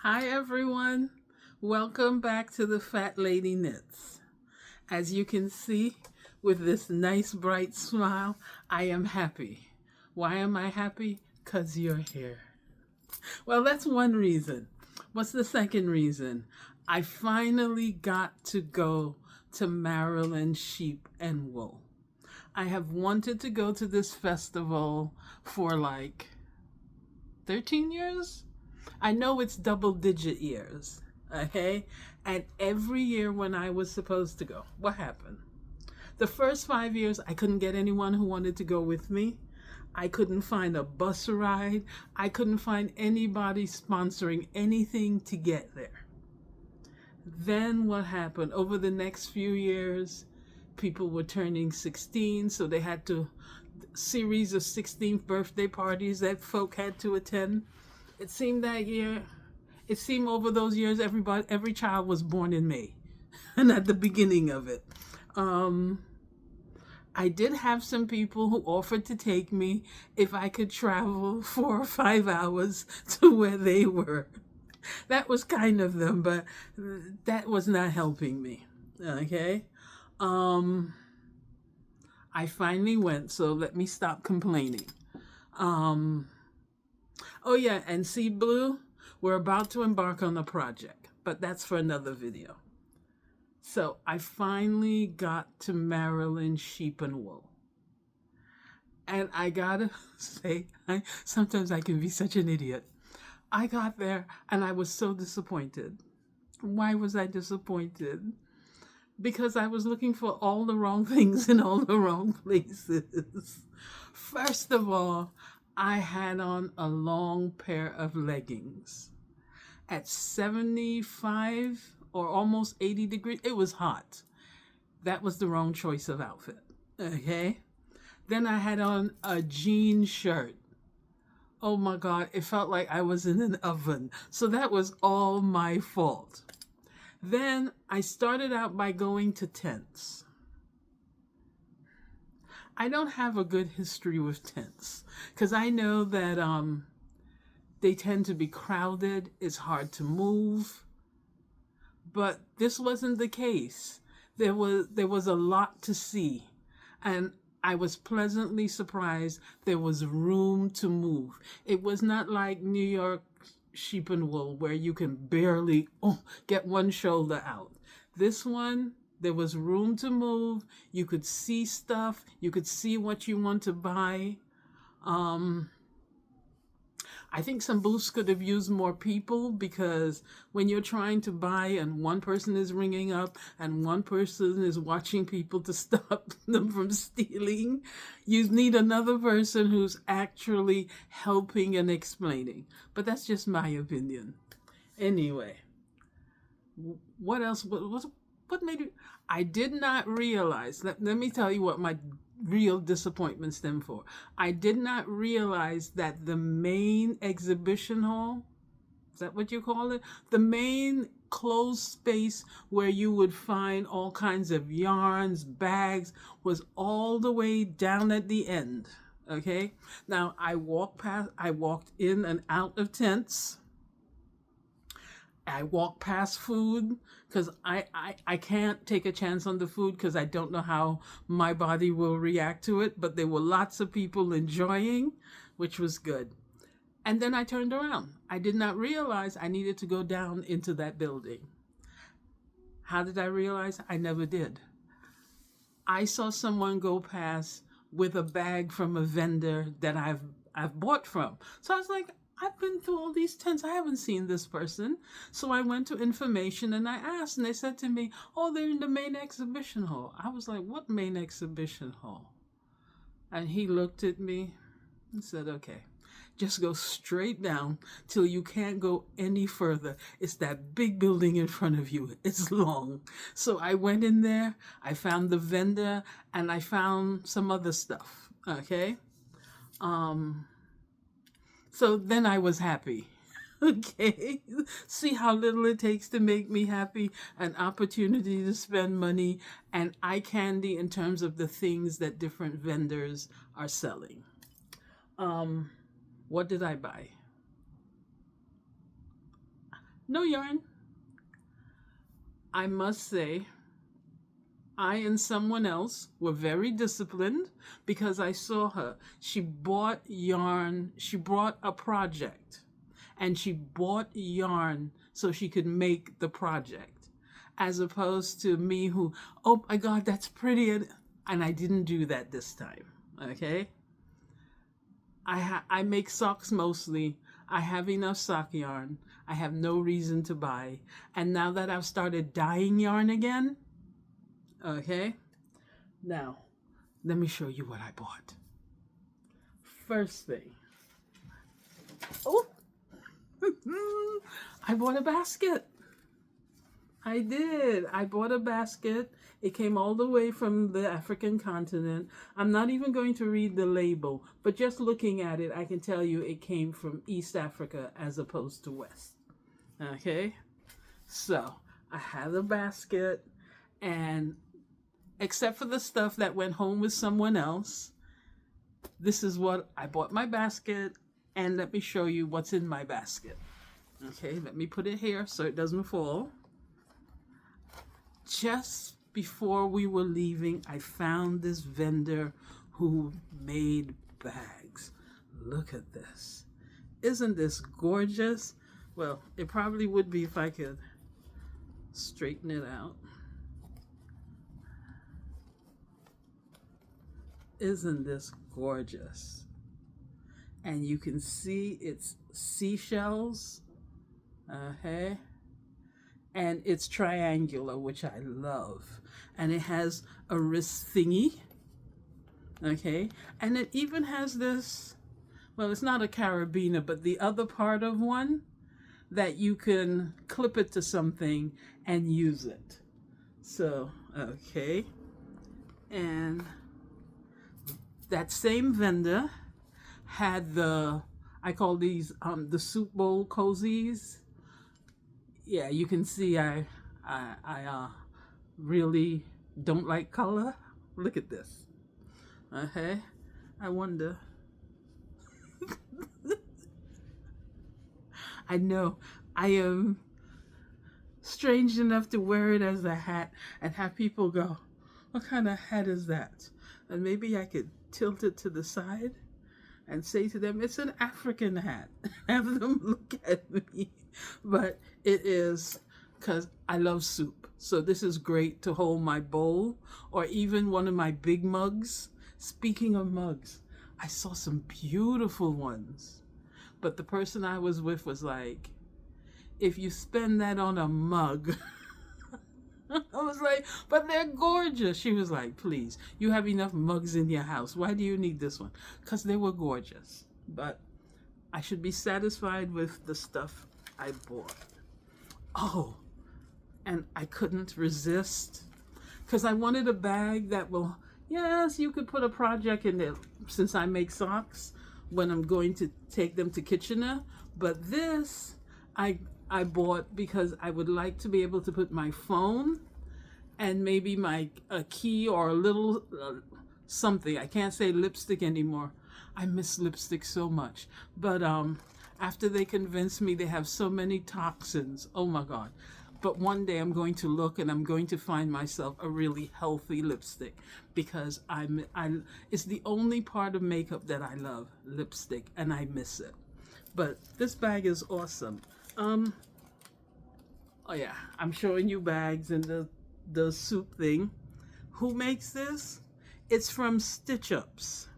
Hi, everyone. Welcome back to the Fat Lady Knits. As you can see, with this nice bright smile, I am happy. Why am I happy? Because you're here. Well, that's one reason. What's the second reason? I finally got to go to Maryland Sheep and Wool. I have wanted to go to this festival for like 13 years. I know it's double digit years, okay? And every year when I was supposed to go, what happened? The first 5 years, I couldn't get anyone who wanted to go with me. I couldn't find a bus ride. I couldn't find anybody sponsoring anything to get there. Then what happened? Over the next few years, people were turning 16, so they had to series of 16th birthday parties that folk had to attend. It seemed that year, it seemed over those years, every child was born in May, and at the beginning of it. Um, I did have some people who offered to take me if I could travel 4 or 5 hours to where they were. That was kind of them, but that was not helping me. Okay. Um, I finally went, so let me stop complaining. Um, oh, yeah, and see, Blue, we're about to embark on a project, but that's for another video. So I finally got to Maryland Sheep and Wool. And I gotta say, sometimes I can be such an idiot. I got there and I was so disappointed. Why was I disappointed? Because I was looking for all the wrong things in all the wrong places. First of all, I had on a long pair of leggings. At 75 or almost 80 degrees, it was hot. That was the wrong choice of outfit. Okay? Then I had on a jean shirt. Oh my God, it felt like I was in an oven. So that was all my fault. Then I started out by going to tents. I don't have a good history with tents because I know that they tend to be crowded, it's hard to move. But this wasn't the case. There was a lot to see, and I was pleasantly surprised there was room to move. It was not like New York Sheep and Wool where you can barely get one shoulder out. This one, there was room to move. You could see stuff. You could see what you want to buy. Um, I think some booths could have used more people because when you're trying to buy and one person is ringing up and one person is watching people to stop them from stealing, you need another person who's actually helping and explaining. But that's just my opinion. Anyway, what else? What made you? I did not realize. Let me tell you what my real disappointment stemmed for. I did not realize that the main exhibition hall, is that what you call it? The main closed space where you would find all kinds of yarns, bags, was all the way down at the end. Okay? Now I walked in and out of tents. I walk past food because I can't take a chance on the food because I don't know how my body will react to it. But there were lots of people enjoying, which was good. And then I turned around. I did not realize I needed to go down into that building. How did I realize? I never did. I saw someone go past with a bag from a vendor that I've bought from. So I was like, I've been through all these tents. I haven't seen this person. So I went to information and I asked, and they said to me, "Oh, they're in the main exhibition hall." I was like, "What main exhibition hall?" And he looked at me and said, "Okay, just go straight down till you can't go any further. It's that big building in front of you. It's long." So I went in there, I found the vendor, and I found some other stuff. Okay. Um, so then I was happy. Okay. See how little it takes to make me happy? An opportunity to spend money and eye candy in terms of the things that different vendors are selling. Um, what did I buy? No yarn. I must say, I and someone else were very disciplined because I saw her. She bought yarn, she brought a project, and she bought yarn so she could make the project. As opposed to me who, oh my God, that's pretty. And I didn't do that this time. Okay? I make socks mostly. I have enough sock yarn. I have no reason to buy. And now that I've started dyeing yarn again, okay, now let me show you what I bought. First thing, oh, I bought a basket. I did. I bought a basket. It came all the way from the African continent. I'm not even going to read the label, but just looking at it, I can tell you it came from East Africa as opposed to West. Okay? So, I had a basket, and except for the stuff that went home with someone else, this is what I bought my basket, and let me show you what's in my basket. Okay, let me put it here so it doesn't fall. Just before we were leaving, I found this vendor who made bags. Look at this. Isn't this gorgeous? Well, it probably would be if I could straighten it out. Isn't this gorgeous? And you can see it's seashells. Okay. And it's triangular, which I love. And it has a wrist thingy. Okay. And it even has this, well, it's not a carabiner, but the other part of one that you can clip it to something and use it. So, okay. And that same vendor had I call these the soup bowl cozies. Yeah, you can see I really don't like color. Look at this. Okay, I wonder. I know I am strange enough to wear it as a hat and have people go, "What kind of hat is that?" And maybe I could tilt it to the side and say to them, "It's an African hat." Have them look at me. But it is because I love soup. So this is great to hold my bowl or even one of my big mugs. Speaking of mugs, I saw some beautiful ones. But the person I was with was like, if you spend that on a mug, I was like, but they're gorgeous. She was like, please, you have enough mugs in your house. Why do you need this one? Because they were gorgeous. But I should be satisfied with the stuff I bought. Oh, and I couldn't resist because I wanted a bag that will, yes, you could put a project in it since I make socks when I'm going to take them to Kitchener. But this I bought because I would like to be able to put my phone and maybe a key or a little something. I can't say lipstick anymore. I miss lipstick so much. But after they convinced me they have so many toxins, oh my God. But one day I'm going to look and I'm going to find myself a really healthy lipstick because it's the only part of makeup that I love, lipstick, and I miss it. But this bag is awesome. Oh yeah, I'm showing you bags and the soup thing. Who makes this? It's from Stitch Ups.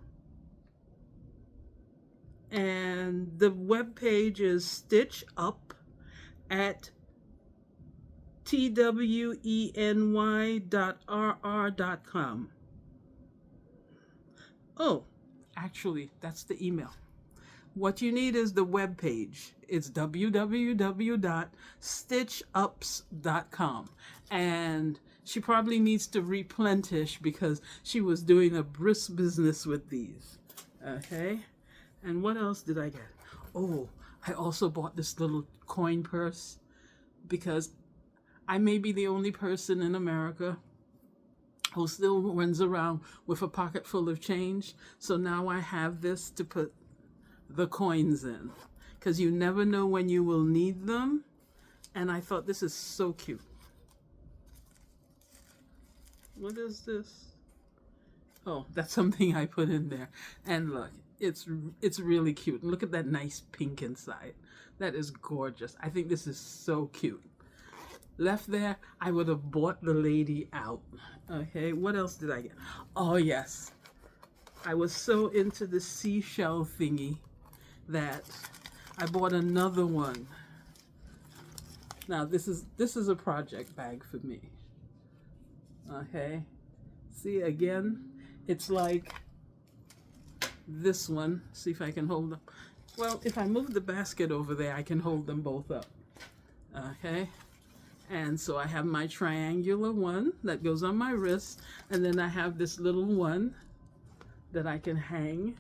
And the webpage is Stitch Up at tweny.rr.com. Oh, actually, that's the email. What you need is the web page. It's www.stitchups.com. And she probably needs to replenish because she was doing a brisk business with these. Okay? And what else did I get? Oh, I also bought this little coin purse because I may be the only person in America who still runs around with a pocket full of change. So now I have this to put the coins in because you never know when you will need them. And I thought, this is so cute. What is this? Oh, that's something I put in there. And look, it's really cute. And look at that nice pink inside. That is gorgeous. I think this is so cute. Left there, I would have bought the lady out. Okay, what else did I get? Oh, yes. I was so into the seashell thingy that I bought another one. Now, this is a project bag for me. Okay. See, again, it's like this one. See if I can hold them. Well, if I move the basket over there, I can hold them both up. Okay. And so I have my triangular one that goes on my wrist, and then I have this little one that I can hang,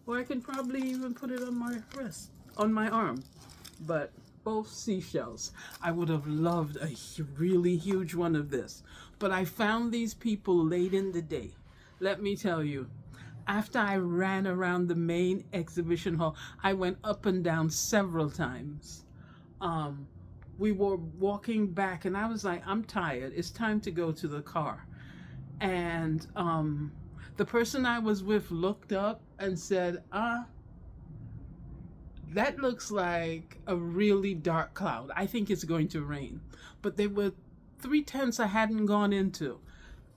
or I can probably even put it on my wrist, on my arm. But both seashells. I would have loved a really huge one of this, but I found these people late in the day. Let me tell you, after I ran around the main exhibition hall, I went up and down several times. We were walking back, and I was like, I'm tired. It's time to go to the car. And the person I was with looked up and said, that looks like a really dark cloud. I think it's going to rain. But there were 3 tents I hadn't gone into.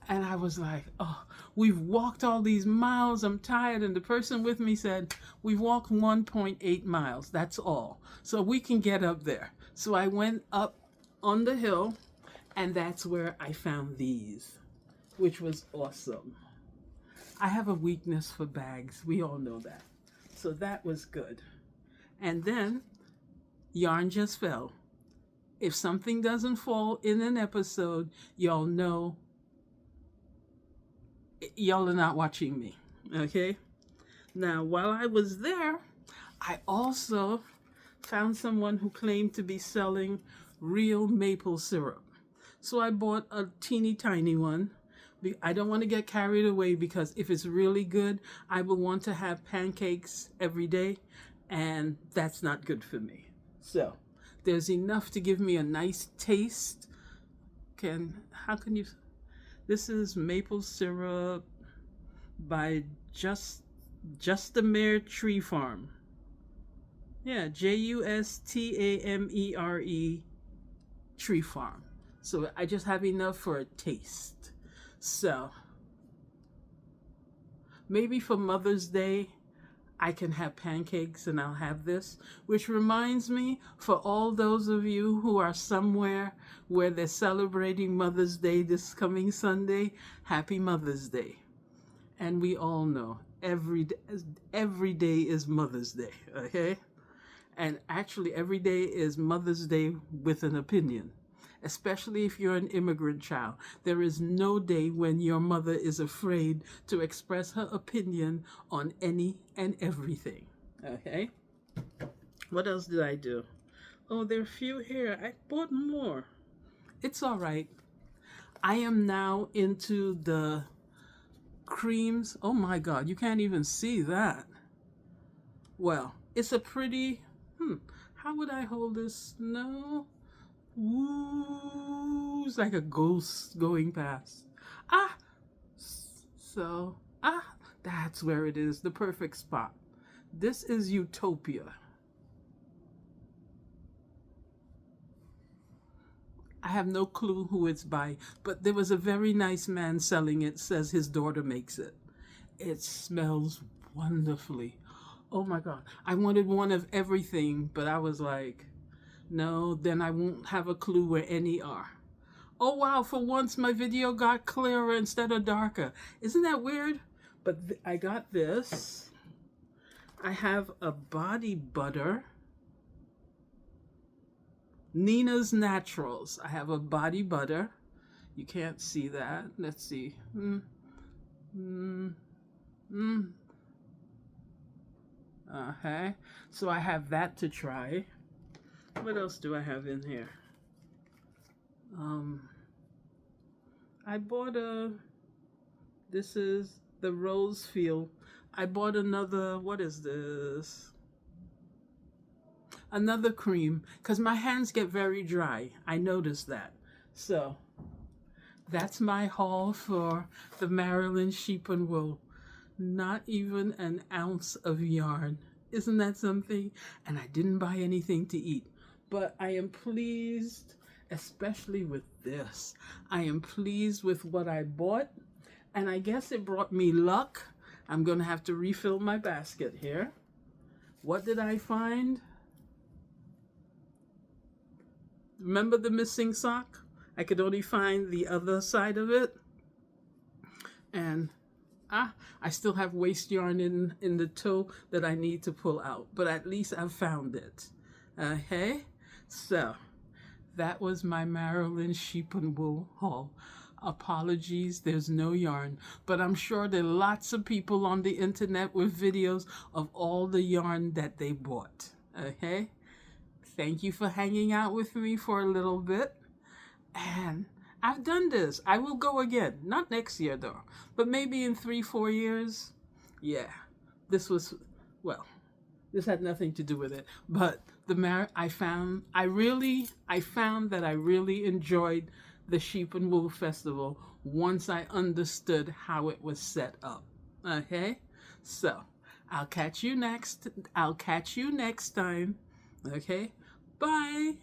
And I was like, oh, we've walked all these miles. I'm tired. And the person with me said, we've walked 1.8 miles. That's all. So we can get up there. So I went up on the hill, and that's where I found these, which was awesome. I have a weakness for bags. We all know that. So that was good. And then yarn just fell. If something doesn't fall in an episode, y'all know y'all are not watching me. Okay? Now, while I was there, I also found someone who claimed to be selling real maple syrup. So I bought a teeny tiny one. I don't want to get carried away, because if it's really good, I will want to have pancakes every day, and that's not good for me. So there's enough to give me a nice taste. This is maple syrup by Justamere Tree Farm. Yeah, Justamere Tree Farm. So I just have enough for a taste. So maybe for Mother's Day, I can have pancakes and I'll have this. Which reminds me, for all those of you who are somewhere where they're celebrating Mother's Day this coming Sunday, happy Mother's Day. And we all know every day is Mother's Day, okay? And actually, every day is Mother's Day with an opinion, especially if you're an immigrant child. There is no day when your mother is afraid to express her opinion on any and everything, okay? What else did I do? Oh, there are a few here. I bought more. It's all right. I am now into the creams. Oh my God, you can't even see that. Well, it's a pretty, how would I hold this? No. Ooh, it's like a ghost going past. That's where it is, the perfect spot. This is Utopia. I have no clue who it's by, but there was a very nice man selling it, says his daughter makes it. It smells wonderfully. Oh my God. I wanted one of everything, but I was like, no, then I won't have a clue where any are. Oh wow, for once my video got clearer instead of darker. Isn't that weird? But I got this. I have a body butter. Nina's Naturals. I have a body butter. You can't see that. Let's see. Okay. So I have that to try. What else do I have in here? I bought this is the Rosefield. I bought another, what is this? another cream because my hands get very dry. I noticed that. So that's my haul for the Maryland sheep and wool. Not even an ounce of yarn. Isn't that something? And I didn't buy anything to eat. But I am pleased, especially with this. I am pleased with what I bought. And I guess it brought me luck. I'm going to have to refill my basket here. What did I find? Remember the missing sock? I could only find the other side of it. And I still have waste yarn in the toe that I need to pull out. But at least I've found it. Okay? So, that was my Maryland sheep and wool haul. Apologies, there's no yarn, but I'm sure there are lots of people on the internet with videos of all the yarn that they bought. Okay? Thank you for hanging out with me for a little bit. And I've done this. I will go again. Not next year though, but maybe in 3-4 years. Yeah. This was, well, this had nothing to do with it, but I found that I really enjoyed the Sheep and Wool Festival once I understood how it was set up. Okay? So, I'll catch you next time. Okay? Bye.